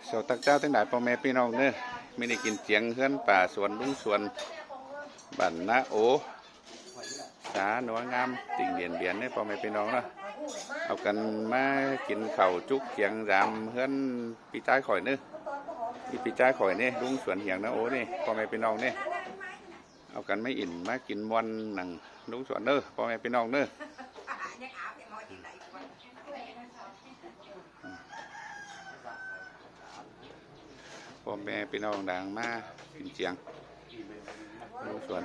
สวัสดีเจ้าทั้งหลายพ่อแม่พี่น้องเนอะไม่ได้กินเจียงเฮือนป่าสวนลุงสวนบั่นนะโอสาหนัวงามติ่งเดียนเนี่ยพ่อแม่พี่น้องเนาะเอากันมากินข้าวจุกเจียงรามเฮือนปีจ้ายข่อยเนอะที่ปีจ้ายข่อยเนี่ยลุงสวนเหียงนะโอนี่พ่อแม่พี่น้องเนี่ยเอากันไม่อิ่นมากินวันหนังลุงสวนเนอะพ่อแม่พี่น้องเนอะพ่อแม่พี่น้องดังมากินเจียงลุงสวน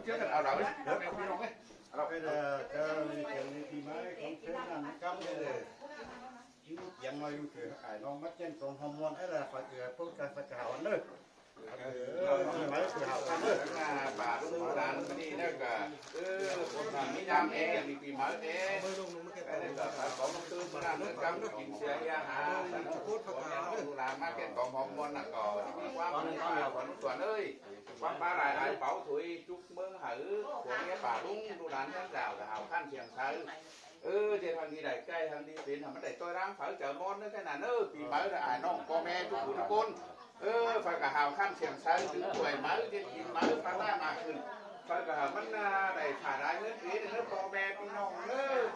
chưa cần ảo đảo đấy, được em đi đâu đấy? Bây giờ cho chuyện thì mới không thể làm cắm đây rồi. Chẳng nói thì phải non mắt trên còn không muốn ấy là phải phút phải hảo nữa. Mấy phải hảo nữa. Là bà đúng đàn đi nữa cả. Con thằng đi làm em đi tìm mới thế. Cái này là phải có công tư mà làm được cắm nó kiếm xe ra hả? Phút phải hảo nữa. Làm market còn không muốn là có quá con tuần ơi. Quán ba lại ai bảo thủy chúc mừng hử của nghe bà đúng đàn thân rào là hào khăn xiềng sơ thì thằng đi đẩy cây thằng đi đến thằng nó đẩy tôi đang phải chờ môn nữa cái là nữa vì mới là ai nó có mẹ chúc của con phải cả hào khăn xiềng sơ đứng tuổi mới thì mới phải ra mà phải cả mình đẩy thả đá nước tí để nó có mẹ tí nông nữa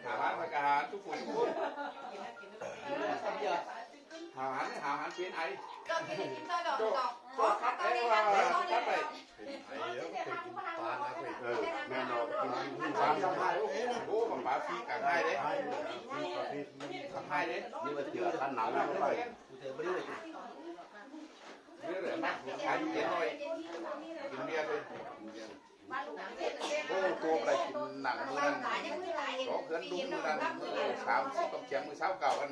hào phải cả chúc phụ chúc hào hán chiến ấy cho khách ấy khách này nghe nó bố bằng bà phi cả hai đấy hai đấy nhưng mà chưa ăn nóng lắm rồi biết rồi mắt hai tiếng thôiกินเบียร์thôiตัวไปกินหนังมือนั่นก็เพื่อนดุ้งมือนั่น30กับเชียงมือเช้าเก่ากัน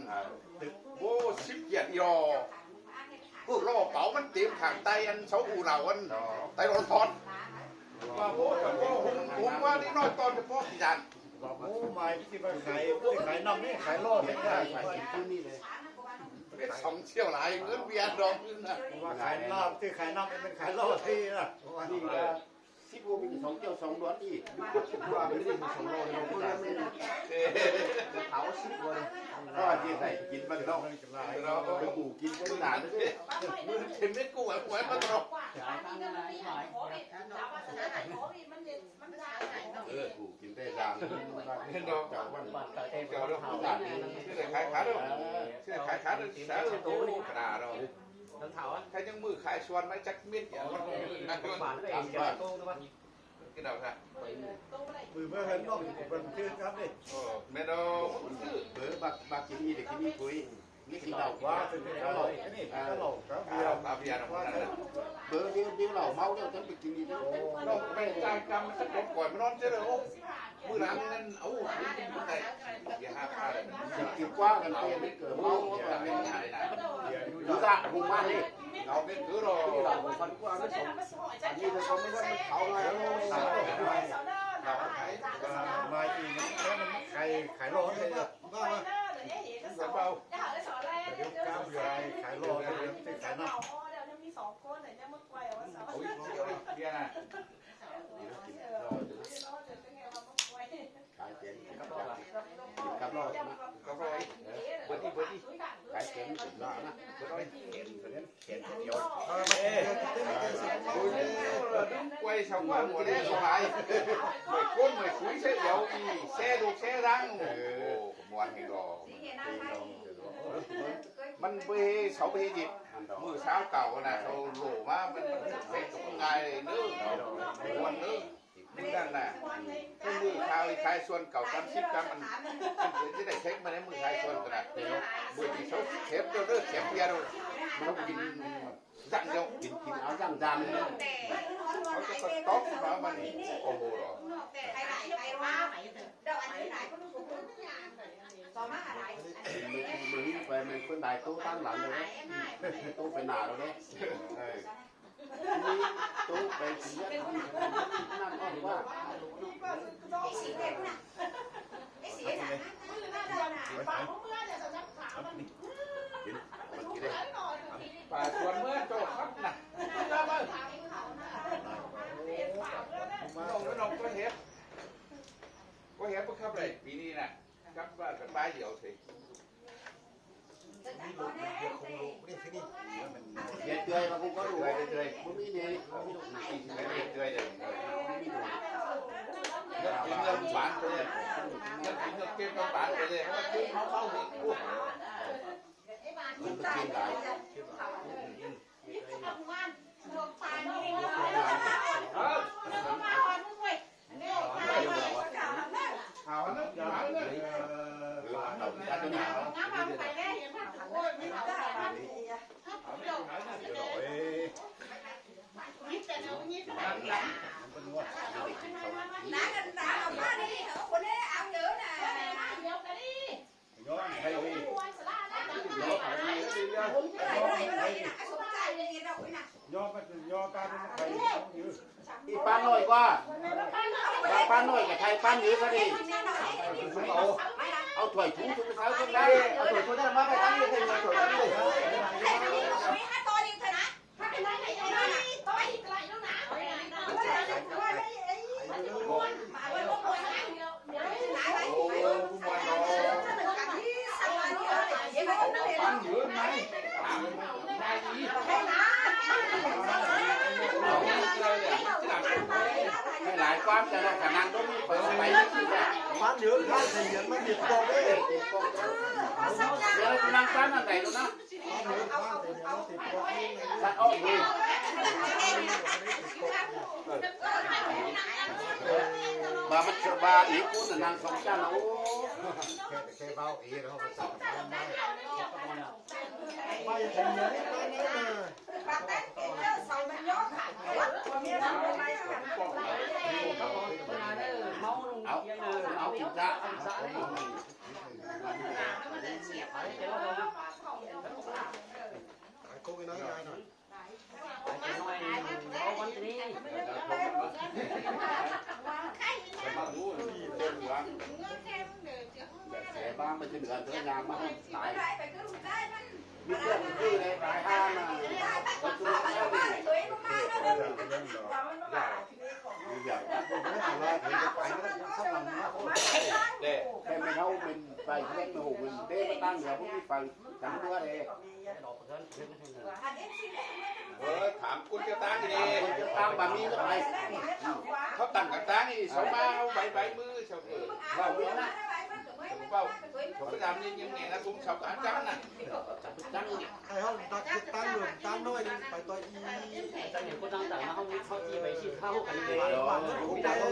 โอ้10 เหรียญอีรอเป๋ามันเตรียมทางไตอันเขาอูเหล่าอันไตรถทอนว่าโอ้ผมว่านี่น้อยตอนเฉพาะที่ดัน โอ้ไม่ที่มาขายน้ำนี่ขายรอดไม่ได้ขายกินที่นี่เลยสองเชี่ยวหลายเงินเวียนรองขึ้นนะ ว่าขายน้ำที่ขายน้ำเป็นขายรอดที่นะว่านี่ก็สิบโมเป็น2 เจ้า 2 ล้วนอีกว่าไม่ได้2 โลเราพูดแล้วมันเผา10 โลเลยก็ที่ไหนกินมันต้องเราไปกูกินก็นานเลยมือเข็มไม่กูหวยมาตลอดกูกินได้จางเห็นดอก เจ้าวัน เจ้าดอกผู้ด่านชื่ออะไรขายขาดอกชื่อขายขาดอกสาวตัวขนาดเราใครยังมือขายชวนไม่จักเม็ดอย่างมันนั่นก็cái đầu ra มือเมื่อเห็นน้องเป็นชื่อครับนี่แม่ดอเบอร์บักกินนี่เด็กกินนี่คุยนี่กินเหล้าว่าเป็นเหล้านี่เหล้าครับเบียร์ เบียร์ว่าเบอร์เดียวเหล้าเมาแล้วต้องไปกินนี่ด้วยน้องไปจ่ายกรรมสักคนก่อนมันนอนเจอเลยโอ้มือหลังนั่นเอ้ามันได้อย่าหาผ้าเลยกินกว้างกันเตี้ยไม่เกิดเมาว่าเป็นไงนะดูตาหุ่นมากนี่เราเป็นคือรอเราฟันกว้างไม่สมอันนี้ถ้าเขาไม่ได้เขาไงเราขายมาอีกมันขายโลเลยอ่ะบ้าสบายเดี๋ยวก้าวใหญ่ขายโลเลยที่ขายน้ำโอ้ยเบียร์นะขายเจ๋งครับรอดก็ร้อยเบอร์ที่ขายเจ๋งสุดละนะร้อยเข็นเดียวquay xong mà mùa này không phải mày côn mày cúi xe dầu đi xe đục xe răng mùa này rồi mình bê 6 bê dịp mưa sao cầu là cầu lổ mà mình phải tụng ngày nước buồn nước มือนั่นน่ะมือขายส่วนเก่ากันซิปกันมันที่ได้เช็คมาในมือขายส่วนกันนะเดี๋ยวมือที่เขาเข็มเด้อเข็มเบียร์เรากินจังเดียวกินเอาจังจานเลยเขาจะก็ต๊อกมามันโอ้โหหรอ มือไปมันคนใดตู้ตั้งหลังเลยตู้ไปหนาแล้วเนี่ยตู้ไปเสียนั่นก็ว่าป่าส่วนเมื่อโจครับน่ะน้องก็เห็บก็เห็บก็ครับเลยปีนี้น่ะครับว่ากันบ้าเดียวสิ เดี๋ยวเจอมาผมก็ดูเจอผมนี่เนี่ย เดือยเดือยเงินกินเงินหวานไปเลยเงินกินเงินเก็บเงินหวานไปเลยเขาซื้อเขาเข้าหิ้งกู้ มันไปกินได้ เอาเนื้อหวานเลยเอาจัดเนี่ยอีป้าน้อยกว่าป้าน้อยกับไทยป้าหนีก็ดีเอาถ้วยถุงถุงเท้าก็ได้เอาถ้วยถุงได้มาไปตั้งเลยถ้วยถุงได้เลยให้หลายความจะได้ขนาดต้องมีเปิดไปที่จะ มันเยอะข้าวเสียงมันติดกองเลย เดี๋ยวจะนั่งฟังอะไรดูนะ มันเยอะข้าวเสียงมันติดกอง ตัดออกดีบามันจะบาอีกคนนั่งสองจานโอ้ แค่เบาอีแล้วเขาสั่งไม่ใช่เยอะนี่ไม่เนี่ยเอากินจ้า โค้งน้อยใหญ่หน่อย แต่บ้างมันจะเหลือเธอยามมาให้ตายมีเรื่องคือในหลายห้างนะก็คืออย่างแค่ไม่เท่าเป็นไปแค่ไม่หูเป็นเด้ตั้งเดี๋ยวพวกนี้ฟังจังตัวเลย ถามคุณจะตั้งดี จะตั้งแบบนี้ก็ไป เขาตั้งกันตั้งนี่สมาเอาใบมือเฉาเออ เราเวียนนะ เป้าเขาไปทำยังยังไงนะคุ้มเฉาการจังน่ะ จัง ไอ้ห้องตักตั้งหนึ่งตั้งน้อยไปตัวอี ตั้งอย่างคนต่างๆมาห้องนี้เขาจีไปชี้เข้ากันเลย ผมได้ตั้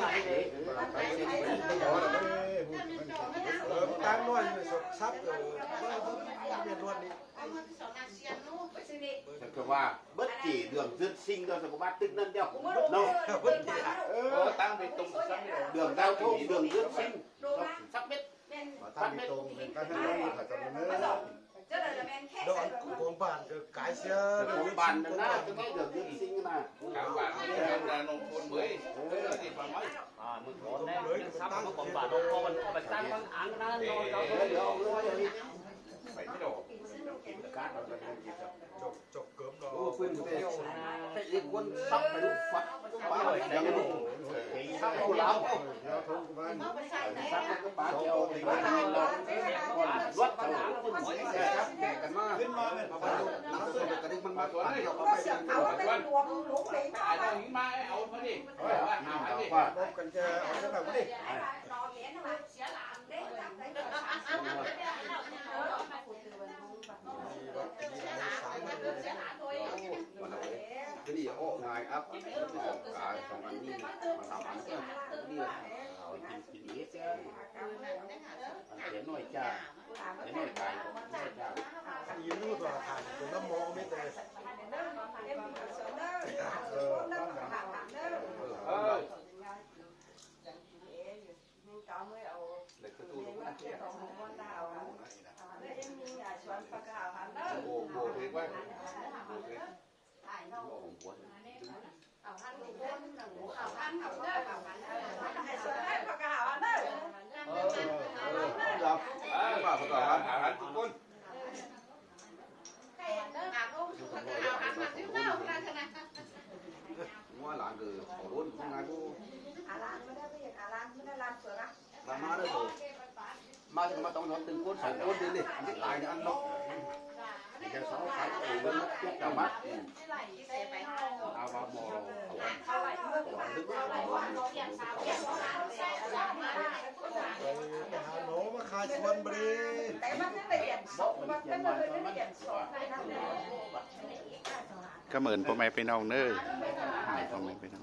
งน้อยซับเมียนวดนี่ แต่ก็ว่าbất chỉ đường dân sinh đâu có bát tức nên đâu đâu ตั้งไปตรงสักนิด đường giao thông đường dân sinh sắc biết ตั้งตรงตั้งน้อยผัดกับเนื้อโดนโกงบ้านก็กายเสีย đường bàn đường na cái cái đường dân sinh mà กาวหวานนี่นมคนเมื่อยที่ประมาณ มึงโดนแน่ซ้ำมาก่อนบาทพอมันไปตั้งบางอ่างนั้นนอนเขา ไปไม่โดน จบเกิมเรา cái gì quân sắp phải lúc phật phá rồi đừng sắp lâu lắm sắp cái bá treo thì bá treo là vất thằng áng nó vẫn mỏi xe chắc để cần màขึ้นมาเนี่ยพอน้ำเสื้อกระดิ่งมันมาตัวนี้เราไปเป็นตัว เอาหิมาเอามาดิเอาดิ ว่าลบกันจะเอาจะแบบนี้ cái gì ổ ngài áp สองอันนี้มาทำอันก็นี่เอากินเอสเดี๋ยวน้อยจ้าเดี๋ยวน้อยไก่น้อยจ้า ยืนรู้ตัวขาดตัวน้ำมองไม่แต่เลยคือตู้นะโอ้โหเรียกว่า มาประกอบอาหารทุกคนว่าหลานคือขอรุ่นทำงานกูมาได้ถูกมาถึงมาต้องนอนตึงก้น2 ก้นดิอันที่ตายเนี่ยอันนก จะสองขาเอง มันจุกดำมัดเอาบาโมดึก ไปหาหนูมาขายสวนบรี ก็เหมือนพ่อแม่พี่น้องเน้อพ่อแม่พี่น้อง